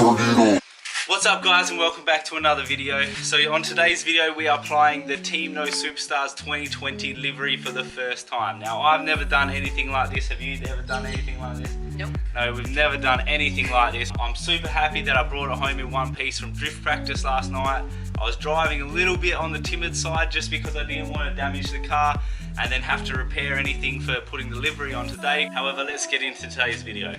What's up guys, and welcome back to another video. So on today's video we are applying the Team No Superstars 2020 livery for the first time. Now I've never done anything like this. Have you ever done anything like this? Nope. No, we've never done anything like this. I'm super happy that I brought it home in one piece from drift practice last night. I was driving a little bit on the timid side just because I didn't want to damage the car and then have to repair anything for putting the livery on today. However, let's get into today's video.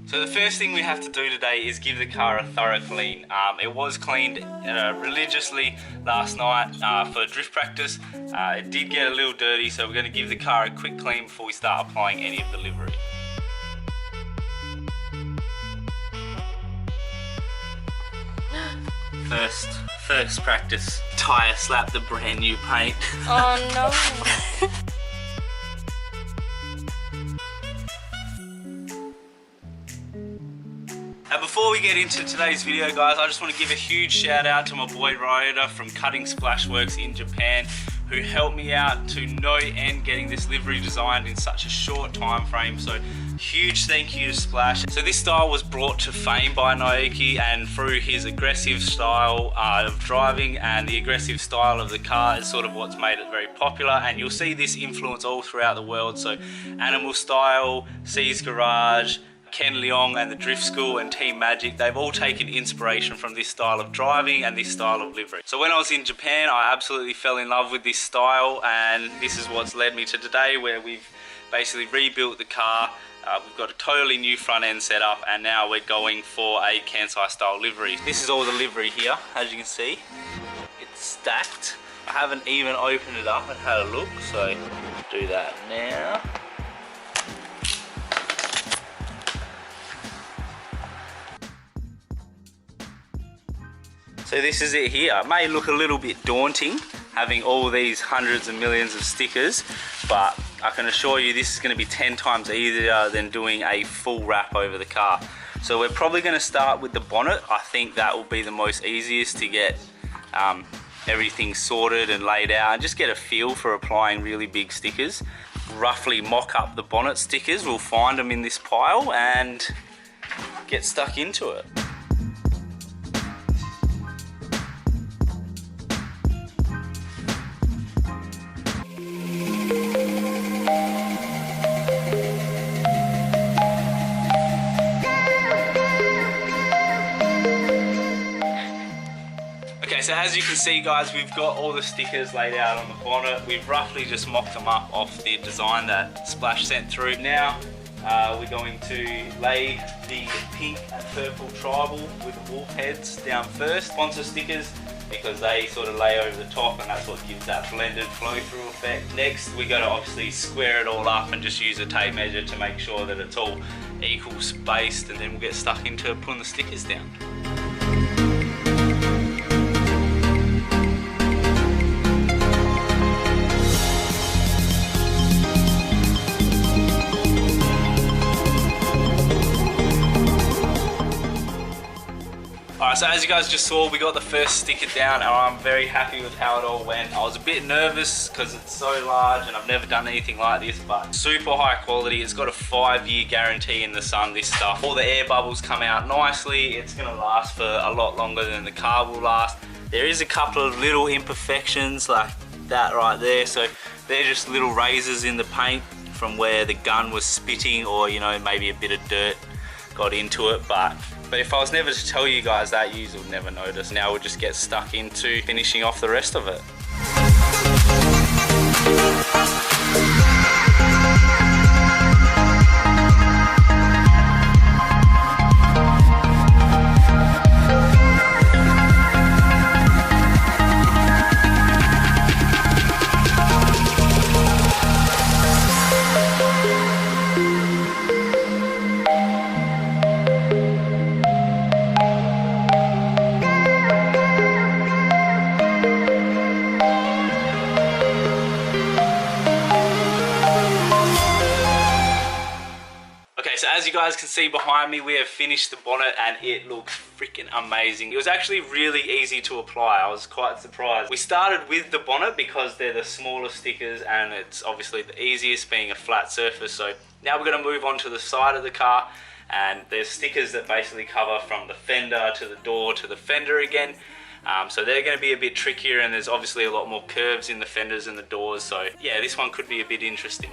So the first thing we have to do today is give the car a thorough clean. It was cleaned religiously last night for drift practice. It did get a little dirty, so we're going to give the car a quick clean before we start applying any of the livery. First practice, tyre slap the brand new paint. Oh no. And before we get into today's video guys, I just want to give a huge shout out to my boy Ryota from Cutting Splashworks in Japan, who helped me out to no end getting this livery designed in such a short time frame. So huge thank you to Splash. So this style was brought to fame by Naoki, and through his aggressive style of driving and the aggressive style of the car is sort of what's made it very popular, and you'll see this influence all throughout the world. So Animal Style, C's Garage, Ken Leong and the Drift School and Team Magic, they've all taken inspiration from this style of driving and this style of livery. So when I was in Japan, I absolutely fell in love with this style, and this is what's led me to today, where we've basically rebuilt the car. We've got a totally new front end setup, and now we're going for a Kansai style livery. This is all the livery here, as you can see. It's stacked. I haven't even opened it up and had a look, so do that now. So this is it here. It may look a little bit daunting having all these hundreds and millions of stickers, but I can assure you this is going to be 10 times easier than doing a full wrap over the car. So we're probably going to start with the bonnet. I think that will be the most easiest to get everything sorted and laid out and just get a feel for applying really big stickers. Roughly mock up the bonnet stickers. We'll find them in this pile and get stuck into it. So as you can see guys, we've got all the stickers laid out on the bonnet. We've roughly just mocked them up off the design that Splash sent through. Now we're going to lay the pink and purple tribal with the wolf heads down first. Sponsor stickers, because they sort of lay over the top and that's what gives that blended flow through effect. Next we're going to obviously square it all up and just use a tape measure to make sure that it's all equal spaced, and then we'll get stuck into putting the stickers down. Alright, so as you guys just saw, we got the first sticker down and I'm very happy with how it all went. I was a bit nervous because it's so large and I've never done anything like this, but super high quality. It's got a 5-year guarantee in the sun, this stuff. All the air bubbles come out nicely. It's going to last for a lot longer than the car will last. There is a couple of little imperfections like that right there, so they're just little razors in the paint from where the gun was spitting, or you know, maybe a bit of dirt got into it, but if I was never to tell you guys that, you would never notice. Now we'll just get stuck into finishing off the rest of it. So as you guys can see behind me, we have finished the bonnet and it looks freaking amazing. It was actually really easy to apply. I was quite surprised. We started with the bonnet because they're the smaller stickers and it's obviously the easiest, being a flat surface. So now we're going to move on to the side of the car and there's stickers that basically cover from the fender to the door to the fender again. So they're going to be a bit trickier, and there's obviously a lot more curves in the fenders and the doors, so yeah, this one could be a bit interesting.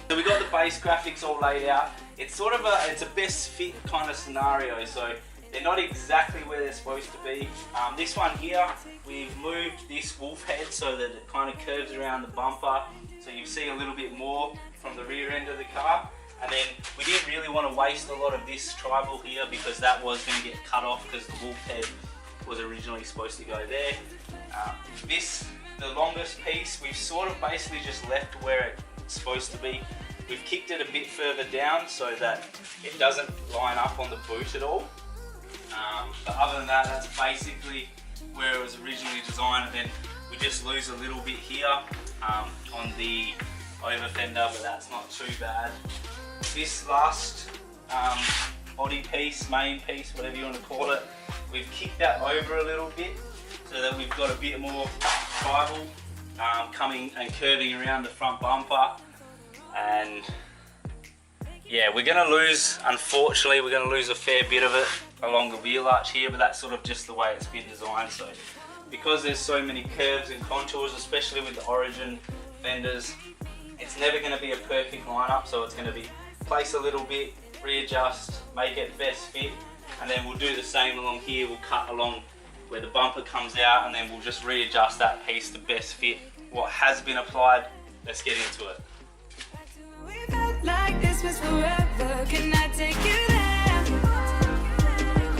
So we got the base graphics all laid out. It's sort of it's a best fit kind of scenario, so they're not exactly where they're supposed to be. This one here, we've moved this wolf head so that it kind of curves around the bumper, so you see a little bit more from the rear end of the car. And then we didn't really want to waste a lot of this tribal here because that was going to get cut off because the wolf head was originally supposed to go there. The longest piece, we've sort of basically just left where it's supposed to be. We've kicked it a bit further down so that it doesn't line up on the boot at all. But other than that, that's basically where it was originally designed. And then we just lose a little bit here on the over fender, but that's not too bad. This last body piece, main piece, whatever you want to call it, we've kicked that over a little bit so that we've got a bit more tribal coming and curving around the front bumper. And yeah, we're going to lose, unfortunately, we're going to lose a fair bit of it along the wheel arch here, but that's sort of just the way it's been designed. So because there's so many curves and contours, especially with the Origin fenders, it's never going to be a perfect lineup, so it's going to be place a little bit, readjust, make it best fit, and then we'll do the same along here. We'll cut along where the bumper comes out, and then we'll just readjust that piece to best fit what has been applied. Let's get into it. Like this was forever, can I take you there?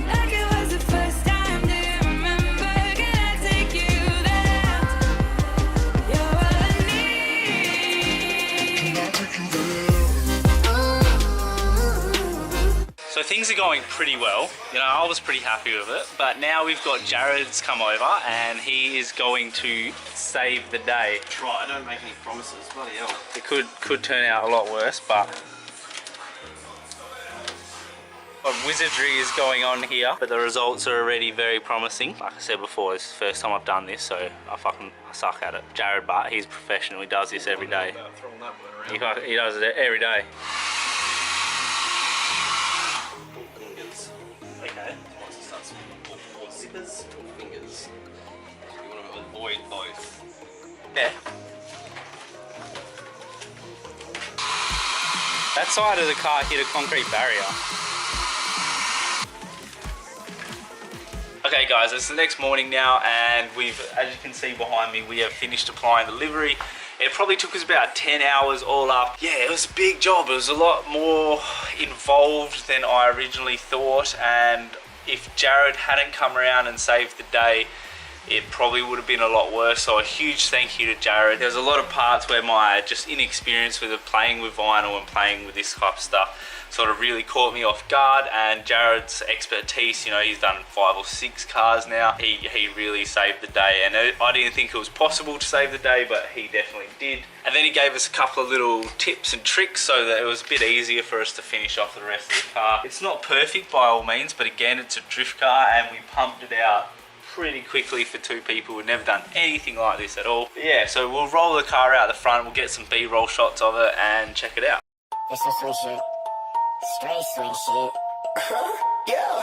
Like it was the first time, do you remember? Can I take you there? You're all I need. Can I take you there? So things are going pretty well. You know, I was pretty happy with it, but now we've got Jared's come over and he is going to save the day. Try, don't make any promises, bloody hell. It could turn out a lot worse, but wizardry is going on here, but the results are already very promising. Like I said before, this is the first time I've done this, so I suck at it. Jared, but he's professional, he does this every day. Throwing that word around. He does it every day. Fingers. Okay. Once it starts or zippers or fingers. You want to avoid both. Yeah. That side of the car hit a concrete barrier. Okay guys, it's the next morning now, and as you can see behind me, we have finished applying the livery. It probably took us about 10 hours all up. Yeah, it was a big job. It was a lot more involved than I originally thought, and if Jared hadn't come around and saved the day, it probably would have been a lot worse. So a huge thank you to Jared. There's a lot of parts where my just inexperience with playing with vinyl and playing with this type of stuff sort of really caught me off guard, and Jared's expertise, you know, he's done 5 or 6 cars now. He really saved the day, and I didn't think it was possible to save the day, but he definitely did. And then he gave us a couple of little tips and tricks so that it was a bit easier for us to finish off the rest of the car. It's not perfect by all means, but again, it's a drift car, and we pumped it out pretty quickly for 2 people who've never done anything like this at all. But yeah, so we'll roll the car out the front, we'll get some B-roll shots of it and check it out. It's some swing shit. Straight swing shit. Yeah.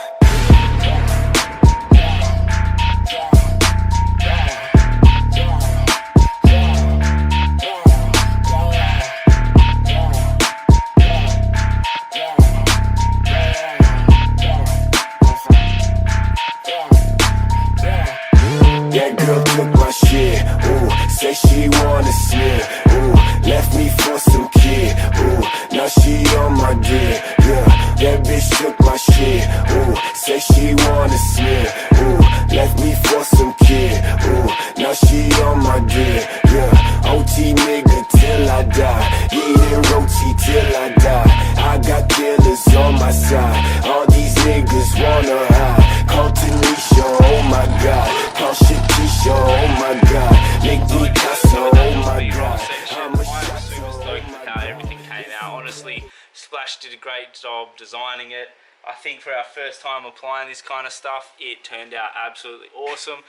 That girl took my shit, ooh, say she wanna slip, ooh, left me for some kid, ooh, now she on my dick, yeah, that bitch took my shit, ooh, say she wanna slip, ooh, left me for some kid, ooh, now she on my dick, yeah, OT nigga till I die, eating roti till I die, I got killers on my side, all these niggas wanna hide, call Tanisha, oh my god, call Shakisha, oh my god, Nick Picasso, oh my god, I'm super stoked with how everything came out. Honestly, Splash did a great job designing it. I think for our first time applying this kind of stuff, it turned out absolutely awesome.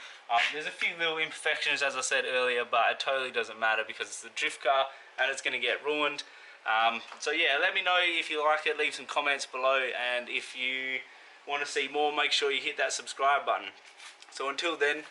There's a few little imperfections, as I said earlier, but it totally doesn't matter because it's a drift car and it's going to get ruined. So yeah, let me know if you like it, leave some comments below, and if you want to see more, make sure you hit that subscribe button. So until then,